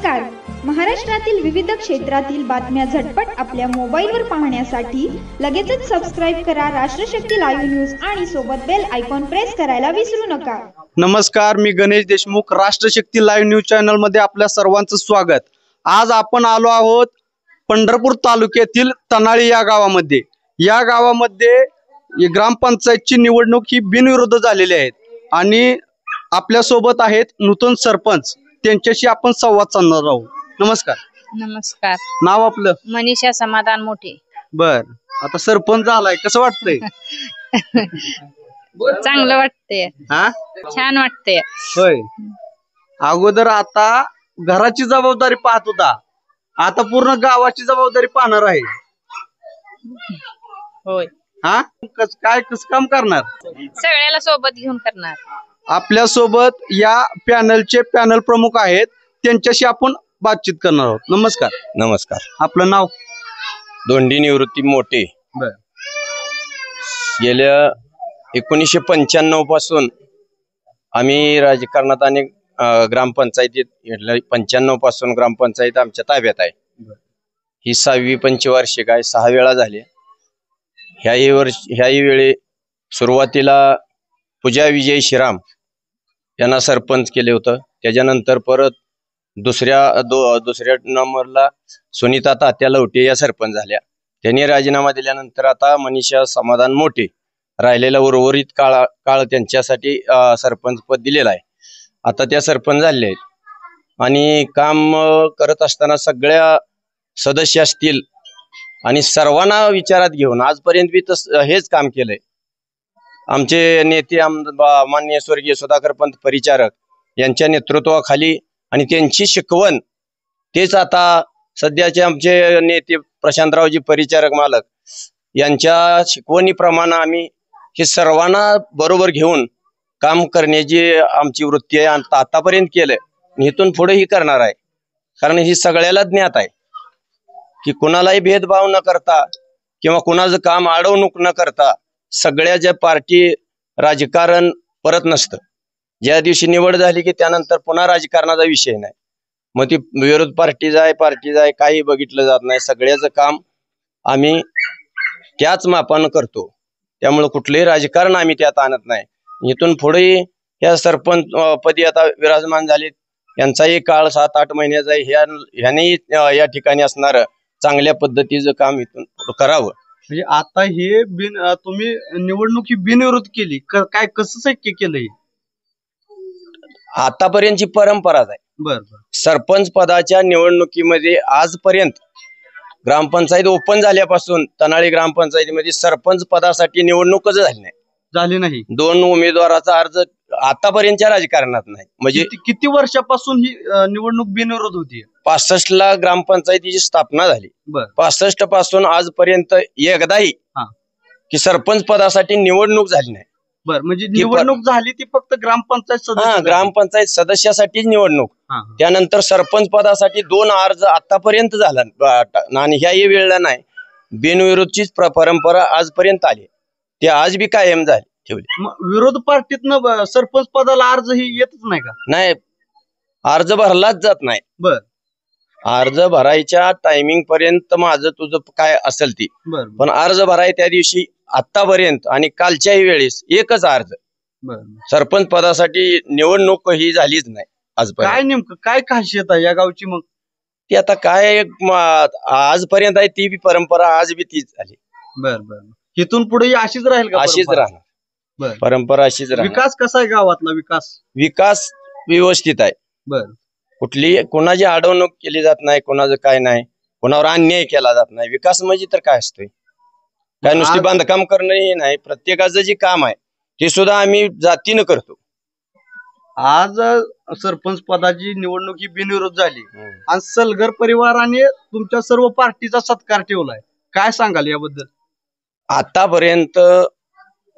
नमस्कार. महाराष्ट्रातील विविध क्षेत्रातील बातम्या झटपट आपल्या मोबाईलवर पाहण्यासाठी लगेचच सबस्क्राईब करा राष्ट्रशक्ती लाईव्ह न्यूज आणि सोबत बेल आयकॉन प्रेस करायला विसरू नका. नमस्कार, मी Ganesh Deshmukh. Rashtrashakti live news channel मध्ये आपल्या सर्वांचं स्वागत. आज आपण आलो आहोत पंढरपूर तालुक्यातील तनाळी या गावामध्ये. या गावामध्ये ग्रामपंचायतची निवडणूक ही बिनविरोध झालेली आहे आणि आपल्या सोबत आहेत नूतन सरपंच. त्यांच्याशी आपण संवाद साधणार आहोत. नमस्कार. नमस्कार. नाव आपलं? मनीषा समाधान मोठे. बर, आता सरपंच झालाय, कसं वाटतंय? चांगलं वाटतंय. हा, छान वाटतंय. होय. अगोदर आता घराची जबाबदारी पाहत होता, आता पूर्ण गावाची जबाबदारी पाहणार आहे. होय. हा, कसं काम करणार? सगळ्याला सोबत घेऊन करणार. आपल्या सोबत या पॅनलचे पॅनल प्रमुख आहेत, त्यांच्याशी आपण बातचीत करणार आहोत. नमस्कार. नमस्कार. आपलं नाव? दोंडी निवृत्ती मोठे. बर. गेल्या 1995 पासून आम्ही राजकारणात आणि ग्रामपंचायतीत 95 पासून ग्रामपंचायत आमच्या ताब्यात आहे. ही 6वी पंचवार्षिक आहे. 6 वेळा झाली. ह्याही वेळी सुरुवातीला पूजा विजय श्रीराम यांना सरपंच केले होतं. त्याच्यानंतर परत दुसऱ्या नंबरला सुनीता तात्या लवटे या सरपंच झाल्या. त्यांनी राजीनामा दिल्यानंतर आता मनीषा समाधान मोठे राहिलेला उर्वरित काळ त्यांच्यासाठी सरपंच पद दिलेलं आहे. आता त्या सरपंच झाले आहेत आणि काम करत असताना सगळ्या सदस्य असतील आणि सर्वांना विचारात घेऊन आजपर्यंत बी हेच काम केलंय. आमचे नेते माननीय स्वर्गीय सुधाकर पंत परिचारक यांच्या नेतृत्वाखाली आणि त्यांची शिकवण, तेच आता सध्याचे आमचे नेते प्रशांतरावजी परिचारक मालक यांच्या शिकवणीप्रमाणे आम्ही हे सर्वांना बरोबर घेऊन काम करण्याची आमची वृत्ती आहे आणि आतापर्यंत केलंय. इथून पुढेही करणार आहे. कारण ही सगळ्याला ज्ञात आहे की कुणालाही भेदभाव न करता किंवा कुणाचं काम अडवणूक न करता सगळ्या ज्या पार्टी राजकारण परत नसतं. ज्या दिवशी निवड झाली की त्यानंतर पुन्हा राजकारणाचा विषय नाही. मग ती विरोध पार्टी जाय काही बघितलं जात नाही. सगळ्याचं काम आम्ही त्याच मापानं करतो. त्यामुळे कुठलंही राजकारण आम्ही त्यात आणत नाही. इथून पुढे या सरपंच पदी आता विराजमान झालेत. यांचाही काळ 7-8 महिन्याचा आहे. ह्यानेही या ठिकाणी असणार चांगल्या पद्धतीचं काम इथून करावं. म्हणजे आता हे तुम्ही निवडणूक ही बिनविरोध केली, काय कसं शक्य केलंय? आतापर्यंतची परंपराच आहे. बरं. सरपंच पदाच्या निवडणुकीमध्ये आजपर्यंत ग्रामपंचायत ओपन झाल्यापासून तनाळी ग्रामपंचायतीमध्ये सरपंच पदासाठी निवडणूकच झाली नाही. 2 उमेदवाराचा अर्ज आतापर्यंतच्या राजकारणात नाही. म्हणजे किती वर्षापासून ही निवडणूक बिनविरोध होती? 65ला ग्रामपंचायतीची स्थापना झाली. 65 पासून आजपर्यंत एकदाही की सरपंच पदासाठी निवडणूक झाली नाही. बर, म्हणजे निवडणूक झाली ती फक्त ग्रामपंचायत सदस्यासाठीच निवडणूक. त्यानंतर सरपंच पदासाठी 2 अर्ज आतापर्यंत झाला आणि ह्याही वेळेला नाही. बिनविरोधचीच परंपरा आजपर्यंत आली. ते आज बी कायम झाली ठेवली. विरोध पार्टीतनं सरपंच पदाला अर्ज ही येतच नाही का? नाही, अर्ज भरलाच जात नाही. बर. अर्ज भरायच्या टायमिंग पर्यंत माझं तुझं काय असेल ती, पण अर्ज भराय त्या दिवशी आतापर्यंत आणि कालच्याही वेळेस एकच अर्ज. सरपंच पदासाठी निवडणूक ही झालीच नाही आजपर्यंत. काय नेमकं काय खासियत आहे या गावची? मग ती आता काय आजपर्यंत आहे ती बी परंपरा आज बी तीच झाली. बर. इथून पुढे अशीच राहील का? अशीच राहणार परंपरा, अशीच राहणार. विकास कसा आहे गावातला? विकास व्यवस्थित आहे. बर. कुठली कोणाची अडवणूक केली जात नाही, कोणाचं काय नाही, कोणावर अन्याय केला जात नाही. विकास म्हणजे तर काय असतोय? काय नुसती बांधकाम करणं हे नाही. प्रत्येकाचं जे काम आहे ते सुद्धा आम्ही जातीनं करतो. आज सरपंच पदाची निवडणूक ही बिनविरोध झाली आणि सलगर परिवाराने तुमच्या सर्व पार्टीचा सत्कार ठेवलाय. काय सांगाल याबद्दल? आतापर्यंत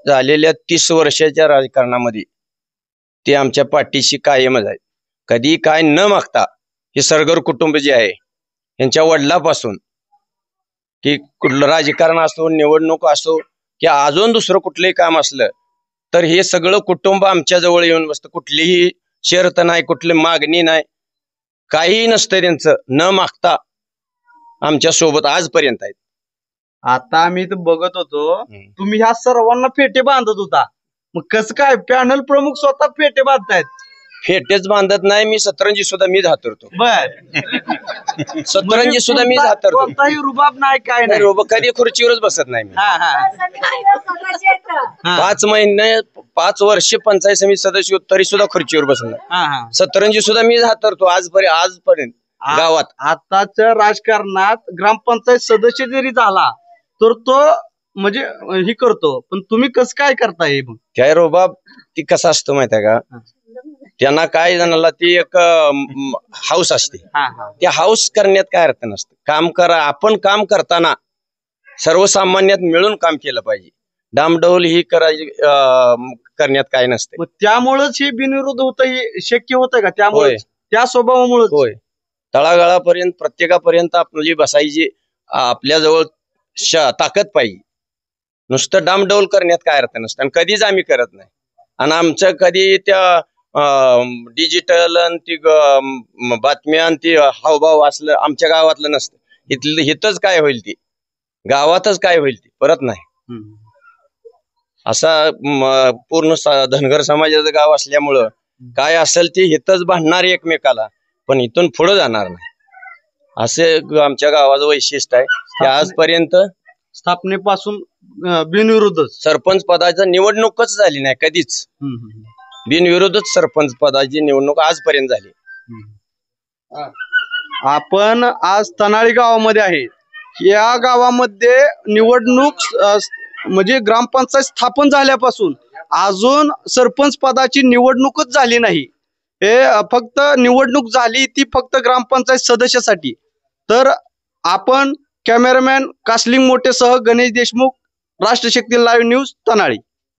झालेल्या 30 वर्षाच्या राजकारणामध्ये ते आमच्या पाठीशी कायमच आहे. कधी काय न मागता हे सरगर कुटुंब जे आहे यांच्या वडिलापासून की कुठलं राजकारण असो, निवडणूक असो की अजून दुसरं कुठलंही काम असलं तर हे सगळं कुटुंब आमच्या जवळ येऊन बसतं. कुठलीही शर्त नाही, कुठली मागणी नाही. काही नसतं त्यांचं, न मागता आमच्या सोबत आजपर्यंत आहेत. आता आम्ही इथं बघत होतो तुम्ही ह्या सर्वांना फेटे बांधत होता, मग कसं काय पॅनल प्रमुख स्वतः फेटे बांधतायत? फेटेच बांधत नाही मी, सतरंजी सुद्धा मीच हातरतो. बर. सतरंजी सुद्धा मीच हातरतो. कोणताही रुबाब नाही, काय नाही. कधी खुर्चीवरच बसत नाही मी. हा हा 5 महिने 5 वर्ष पंचायत समिती सदस्य तरी सुद्धा खुर्चीवर बसणार. हा हा. सतरंजी सुद्धा मीच हातरतो आजपर्यंत गावात. आताच्या राजकारणात ग्रामपंचायत सदस्य जरी झाला तर तो म्हणजे हे करतो, पण तुम्ही कसं काय करताय? काय रुबाब ती कसं असतं माहिती आहे का, त्यांना काय जणाला ती एक हाऊस असते. त्या हाऊस करण्यात काय अर्थ नसतं. काम करा, आपण काम करताना सर्वसामान्यात मिळून काम केलं पाहिजे. डामडौल ही करायची करण्यात काय नसते. त्यामुळेच हे बिनविरोध होतं, हे शक्य होतं का? त्यामुळे त्या स्वभावामुळे होय. तळागाळापर्यंत प्रत्येकापर्यंत आपली बसायची आपल्याजवळ ताकद पाहिजे. नुसतं डामडौल करण्यात काय अर्थ नसतं आणि कधीच आम्ही करत नाही. आणि आमचं कधी त्या डिजिटल आणि ती बातम्या आणि ती हावभाव असलं आमच्या गावातलं नसतं. इथंच काय होईल ती, गावातच काय होईल ती, परत नाही. असा पूर्ण धनगर समाजाचं गाव असल्यामुळं काय असेल ते इथंच भांडणार एकमेकाला, पण इथून पुढे जाणार नाही. असे आमच्या गावाचं वैशिष्ट्य आहे. ते आजपर्यंत स्थापनेपासून बिनविरोध सरपंच पदाची निवडणूकच झाली नाही कधीच. बिनविरोधच सरपंच पदाची निवडणूक आजपर्यंत झाली. आपण आज तनाळी गावामध्ये आहे. या गावामध्ये निवडणूक म्हणजे ग्रामपंचायत स्थापन झाल्यापासून अजून सरपंच पदाची निवडणूकच झाली नाही. हे फक्त निवडणूक झाली ती फक्त ग्रामपंचायत सदस्यासाठी. तर आपण कॅमेरामॅन कासलिंग मोठेसह गणेश देशमुख, राष्ट्रशक्ती लाईव्ह न्यूज, तनाळी.